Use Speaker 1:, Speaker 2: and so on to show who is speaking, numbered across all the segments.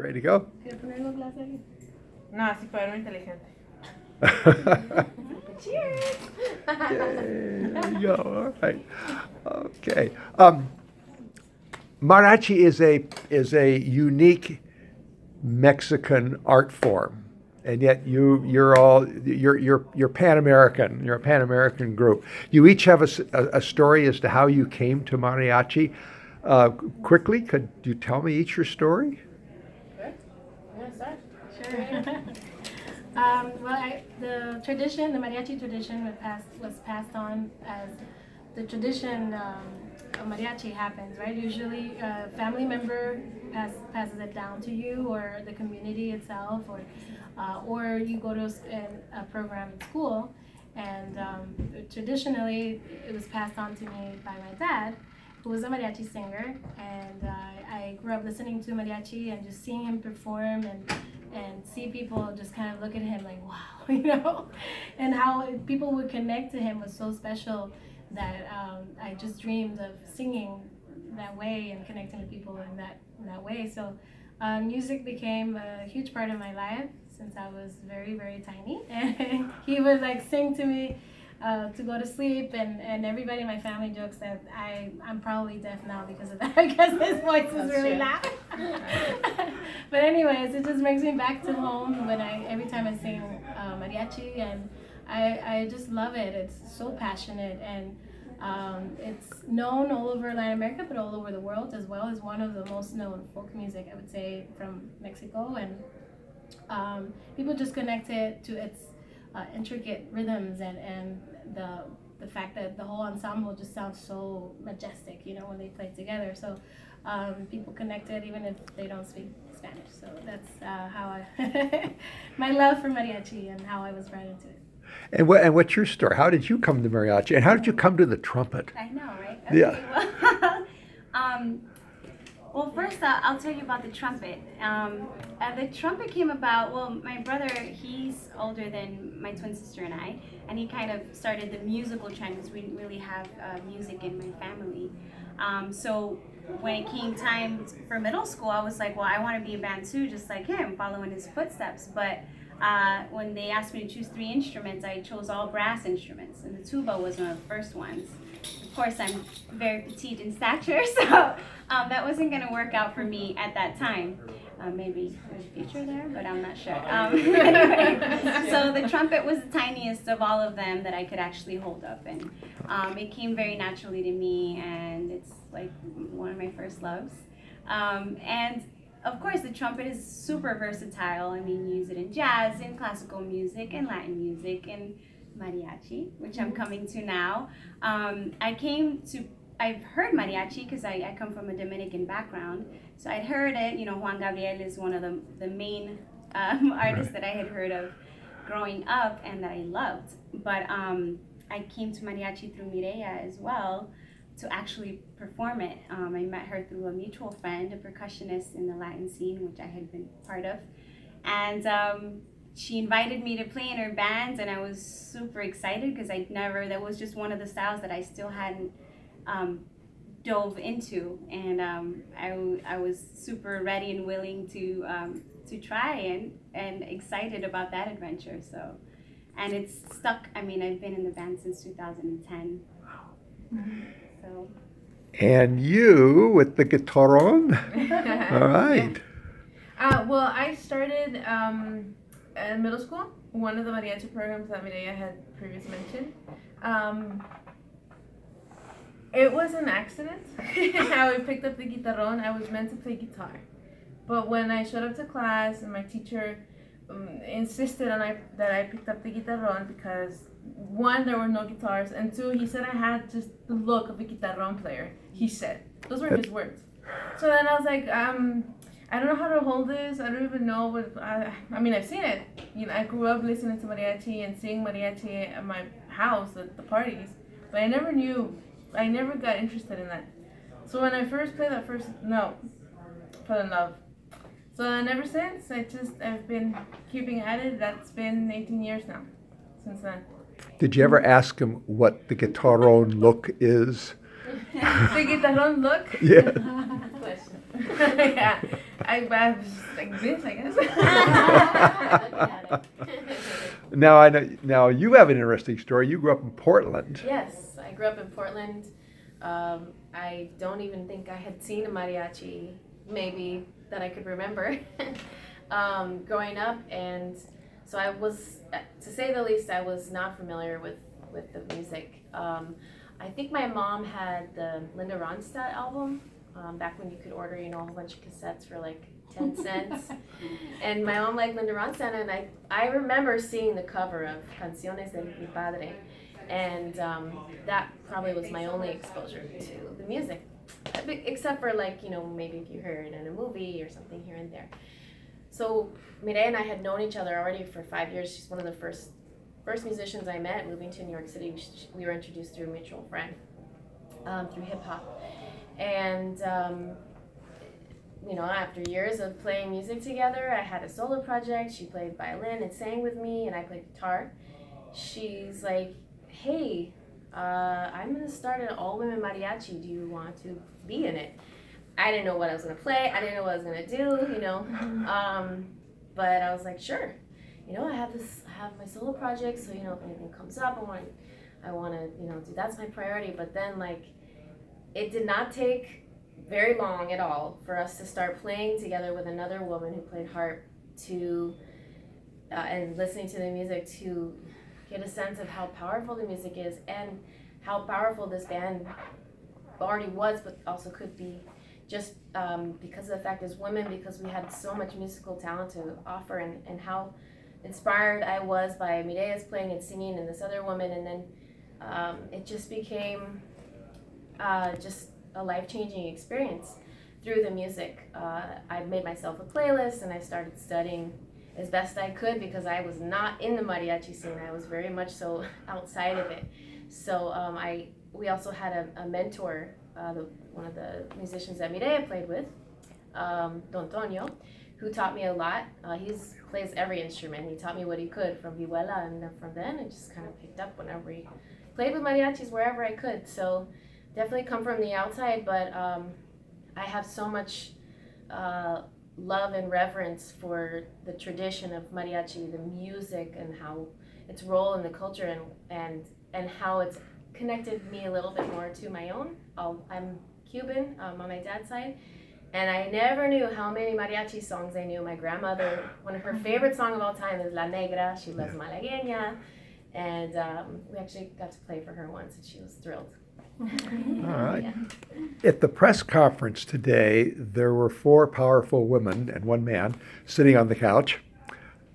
Speaker 1: ready to go?
Speaker 2: No, así para verme inteligente.
Speaker 1: Cheers! There you go. All right. Okay. Mariachi is a unique Mexican art form, and yet you're Pan American. You're a Pan American group. You each have a story as to how you came to mariachi. Quickly, could you tell me each your story?
Speaker 2: Good. You want to start?
Speaker 3: Sure. The tradition, the mariachi tradition, was passed on as the tradition of mariachi happens, right? Usually, a family member passes it down to you, or the community itself, or you go to a program in school, and traditionally, it was passed on to me by my dad, who was a mariachi singer, and I grew up listening to mariachi and just seeing him perform and see people just kind of look at him like, wow, and how people would connect to him was so special that I just dreamed of singing that way and connecting to people in that way. So music became a huge part of my life since I was very, very tiny. And he would like sing to me to go to sleep, and everybody in my family jokes that I'm probably deaf now because of that, because his voice is really loud. But anyways, it just brings me back to home every time I sing mariachi, and I just love it. It's so passionate, and it's known all over Latin America, but all over the world as well. As one of the most known folk music, I would say, from Mexico, and people just connect it to its intricate rhythms and the fact that the whole ensemble just sounds so majestic, when they play together. So people connect it even if they don't speak Spanish. So that's how my love for mariachi and how I was brought into it.
Speaker 1: And what's your story? How did you come to mariachi, and how did you come to the trumpet?
Speaker 4: I know, right? Okay,
Speaker 1: Yeah.
Speaker 4: Well, first I'll tell you about the trumpet. The trumpet came about, well, my brother, he's older than my twin sister and I, and he kind of started the musical trend because we didn't really have music in my family. So when it came time for middle school, I was like, well, I want to be a band too, just like him, following his footsteps. But when they asked me to choose 3 instruments, I chose all brass instruments, and the tuba was one of the first ones. Of course, I'm very petite in stature, so that wasn't going to work out for me at that time. Maybe there's a future there, but I'm not sure. Anyway, so the trumpet was the tiniest of all of them that I could actually hold up, and it came very naturally to me, and it's like one of my first loves. And of course, the trumpet is super versatile. I mean, you use it in jazz, in classical music, in Latin music, and mariachi, which I'm coming to now. I've heard mariachi because I come from a Dominican background. So I'd heard it, Juan Gabriel is one of the main artists that I had heard of growing up and that I loved. But I came to mariachi through Mireya as well to actually perform it. I met her through a mutual friend, a percussionist in the Latin scene, which I had been part of. And she invited me to play in her band, and I was super excited because that was just one of the styles that I still hadn't dove into, and I was super ready and willing to try and excited about that adventure. So, and it's stuck. I mean, I've been in the band since 2010. So.
Speaker 1: And you with the guitarron. All right.
Speaker 2: Well, I started in middle school, one of the mariachi programs that Mireya had previously mentioned. It was an accident how I picked up the guitarron. I was meant to play guitar. But when I showed up to class and my teacher insisted on that I picked up the guitarron because, 1, there were no guitars, and 2, he said I had just the look of a guitarron player. He said. Those were his words. So then I was like, I don't know how to hold this. I don't even know what. I mean, I've seen it. I grew up listening to mariachi and seeing mariachi at my house at the parties, but I never got interested in that. So when I first played that first note, fell in love. So and ever since, I've been keeping at it. That's been 18 years now, since then.
Speaker 1: Did you ever ask him what the guitarron look is?
Speaker 2: The guitarron look?
Speaker 1: Yeah.
Speaker 2: Question. Yeah. I was like this, I guess.
Speaker 1: Now I know. Now you have an interesting story. You grew up in Portland.
Speaker 5: Yes, I grew up in Portland. I don't even think I had seen a mariachi, maybe that I could remember, growing up. And so I was, to say the least, I was not familiar with the music. I think my mom had the Linda Ronstadt album, back when you could order, a whole bunch of cassettes for like 10 cents. And my mom liked Linda Ronstadt, and I remember seeing the cover of Canciones de mi Padre. And that probably was my only exposure to the music, except for like, maybe if you heard it in a movie or something here and there. So Mireille and I had known each other already for 5 years. She's one of the first musicians I met moving to New York City. We were introduced through a mutual friend, through hip hop. And after years of playing music together, I had a solo project. She played violin and sang with me, and I played guitar. She's like, hey, I'm going to start an all-women mariachi. Do you want to be in it? I didn't know what I was going to play. I didn't know what I was going to do, but I was like, sure. I have my solo project, so, if anything comes up, I want to, do, that's my priority. But then, like, it did not take very long at all for us to start playing together with another woman who played harp and listening to the music to get a sense of how powerful the music is and how powerful this band already was, but also could be, just because of the fact as women, because we had so much musical talent to offer, and how inspired I was by Mireille's playing and singing and this other woman, and then it just became just a life-changing experience through the music. I made myself a playlist, and I started studying as best I could, because I was not in the mariachi scene. I was very much so outside of it. So we also had a mentor, one of the musicians that Mireille played with, Don Tonio, who taught me a lot. He plays every instrument. He taught me what he could from vihuela, and from then I just kind of picked up whenever he played with mariachis wherever I could. So definitely come from the outside, but I have so much love and reverence for the tradition of mariachi, the music, and how its role in the culture, and how it's connected me a little bit more to my own. I'm Cuban on my dad's side, and I never knew how many mariachi songs I knew. My grandmother, one of her favorite songs of all time is La Negra. She loves Malagueña, and we actually got to play for her once, and she was thrilled.
Speaker 1: All right. Yeah. At the press conference today, there were 4 powerful women and 1 man sitting on the couch.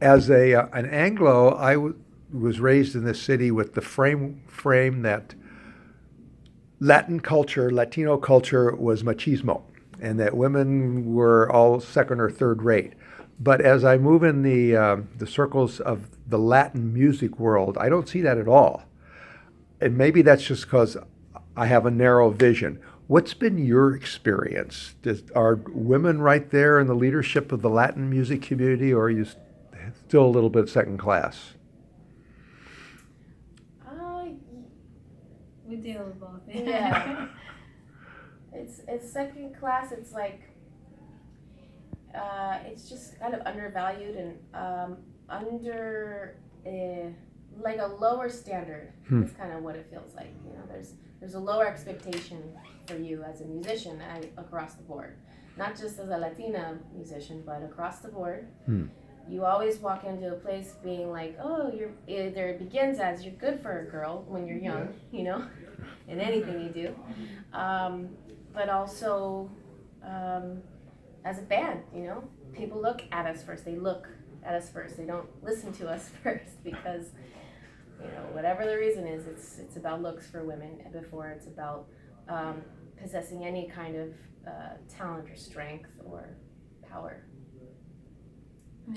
Speaker 1: As an Anglo, I was raised in this city with the frame that Latino culture was machismo, and that women were all second or third rate. But as I move in the circles of the Latin music world, I don't see that at all. And maybe that's just because I have a narrow vision. What's been your experience? Are women right there in the leadership of the Latin music community, or are you still a little bit second class?
Speaker 3: We deal with both.
Speaker 5: Yeah. It's second class. It's like it's just kind of undervalued and like a lower standard is kind of what it feels like. There's a lower expectation for you as a musician across the board, not just as a Latina musician, but across the board. You always walk into a place being like, oh, either it begins as you're good for a girl when you're young, in anything you do, but also as a band, people look at us first. They look at us first. They don't listen to us first, because whatever the reason is, it's about looks for women before it's about possessing any kind of talent or strength or power.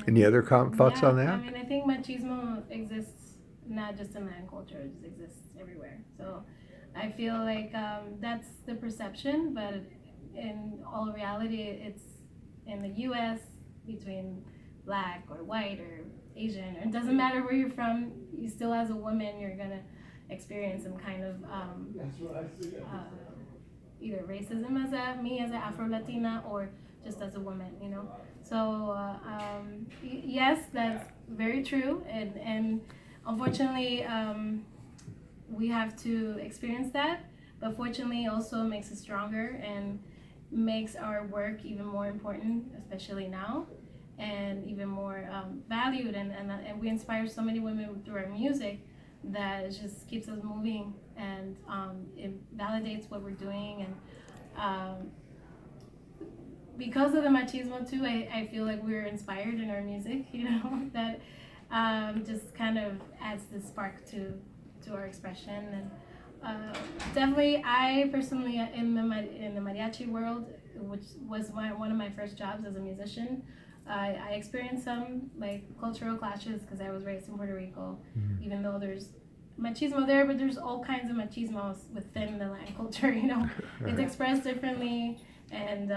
Speaker 1: Any other thoughts on that?
Speaker 3: I mean, I think machismo exists not just in man culture; it just exists everywhere. So I feel like that's the perception, but in all reality, it's in the U.S. between black or white or Asian, or it doesn't matter where you're from. You still, as a woman, you're gonna experience some kind of either racism as an Afro-Latina, or just as a woman, you know. So yes, that's very true, and unfortunately, we have to experience that. But fortunately, also makes us stronger and makes our work even more important, especially now, and even more valued. And we inspire so many women through our music that it just keeps us moving, and it validates what we're doing. And because of the machismo too, I feel like we're inspired in our music, you know, that just kind of adds the spark to our expression. And definitely, I personally in the mariachi world, which was one of my first jobs as a musician, I experienced some like cultural clashes because I was raised in Puerto Rico. Even though there's machismo there, but there's all kinds of machismos within the Latin culture. You know, it's expressed differently, and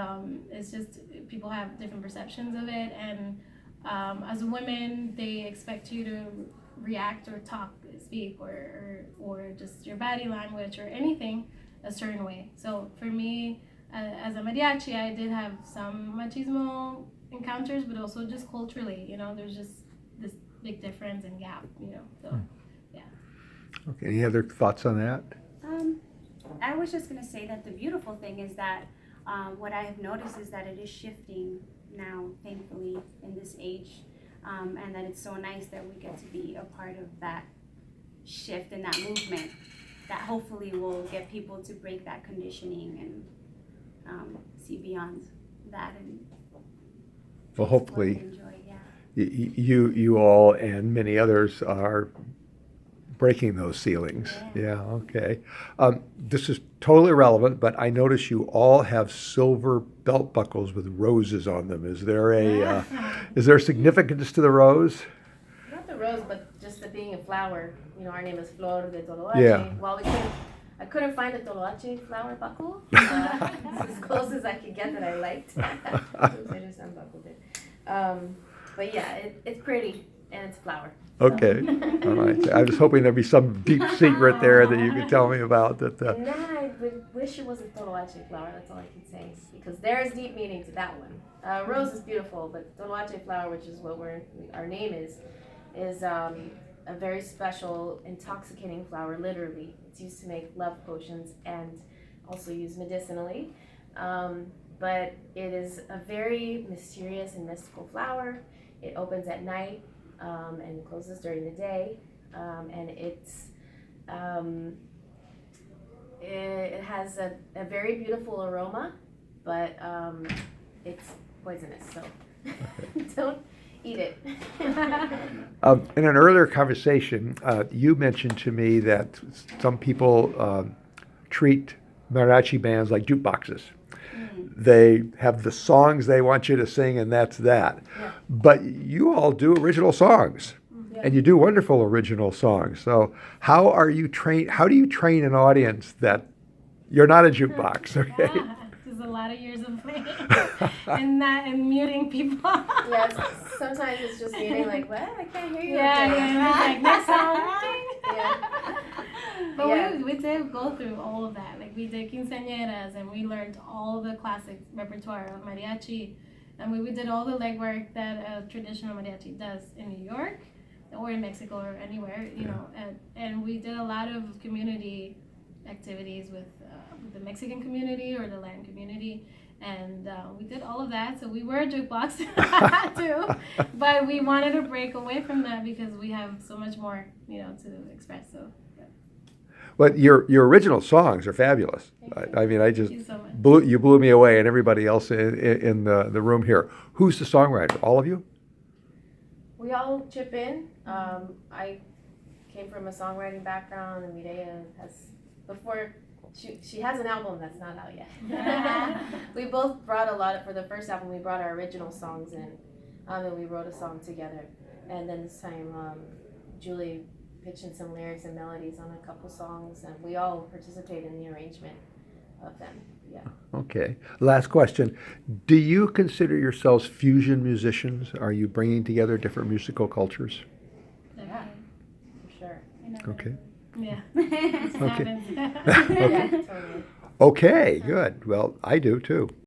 Speaker 3: it's just people have different perceptions of it. And as a woman, they expect you to react or talk, speak, or just your body language or anything a certain way. So for me, as a mariachi, I did have some machismo encounters, but also just culturally, you know, there's just this big difference and gap, you know. So yeah.
Speaker 1: Okay. Any other thoughts on that?
Speaker 4: I was just going to say that the beautiful thing is that what I have noticed is that it is shifting now, thankfully, in this age, and that it's so nice that we get to be a part of that shift and that movement that hopefully will get people to break that conditioning and see beyond that and
Speaker 1: Well, hopefully
Speaker 4: enjoy.
Speaker 1: you all and many others are breaking those ceilings. Yeah, okay. This is totally irrelevant, but I notice you all have silver belt buckles with roses on them. Is there significance to the rose?
Speaker 5: Not the rose, but just the being a flower. You know, our name is Flor de Toloache.
Speaker 1: Yeah.
Speaker 5: Well, I couldn't find a Toloache flower buckle. It's as close as I could get that I liked. Oops, I just unbuckled it. But yeah, it's pretty and it's a flower.
Speaker 1: Okay, all right. I was hoping there'd be some deep secret there that you could tell me about. That.
Speaker 5: And then I wish it was a Toloache flower. That's all I can say, because there is deep meaning to that one. Rose is beautiful, but Toloache flower, which is what our name is a very special, intoxicating flower. Literally, it's used to make love potions and also used medicinally. But it is a very mysterious and mystical flower. It opens at night. And closes during the day, and it has a very beautiful aroma, but it's poisonous, so don't eat it.
Speaker 1: In an earlier conversation, you mentioned to me that some people treat mariachi bands like jukeboxes. They have the songs they want you to sing, and that's that.
Speaker 5: Yeah.
Speaker 1: But you all do original songs, and you do wonderful original songs. So how are you trained? How do you train an audience that you're not a jukebox? Okay.
Speaker 3: Yeah, there's a lot of years of playing and muting people.
Speaker 5: Yes, sometimes it's just meaning like, what? I can't hear you.
Speaker 3: Yeah, it's like next song.
Speaker 5: Yeah.
Speaker 3: But
Speaker 5: Yeah.
Speaker 3: we did go through all of that. Like we did quinceañeras, and we learned all the classic repertoire of mariachi. And we did all the legwork that a traditional mariachi does in New York or in Mexico or anywhere, you know. And we did a lot of community activities with the Mexican community or the Latin community. And we did all of that. So we were a jukebox too. But we wanted to break away from that because we have so much more, you know, to express. So.
Speaker 1: But your original songs are fabulous. I mean,
Speaker 3: Thank you so much.
Speaker 1: blew me away, and everybody else in the room here. Who's the songwriter? All of you?
Speaker 5: We all chip in. I came from a songwriting background, and Mireya has she has an album that's not out yet. We both brought for the first album. We brought our original songs in, and we wrote a song together. And then this time, Julie pitching some lyrics and melodies on a couple songs, and we all participate in the arrangement of them. Yeah.
Speaker 1: Okay. Last question. Do you consider yourselves fusion musicians? Are you bringing together different musical cultures?
Speaker 5: Yeah, for sure.
Speaker 1: Okay.
Speaker 3: Yeah.
Speaker 1: Okay.
Speaker 3: Happens.
Speaker 5: Yeah, totally.
Speaker 1: Okay, good. Well, I do too.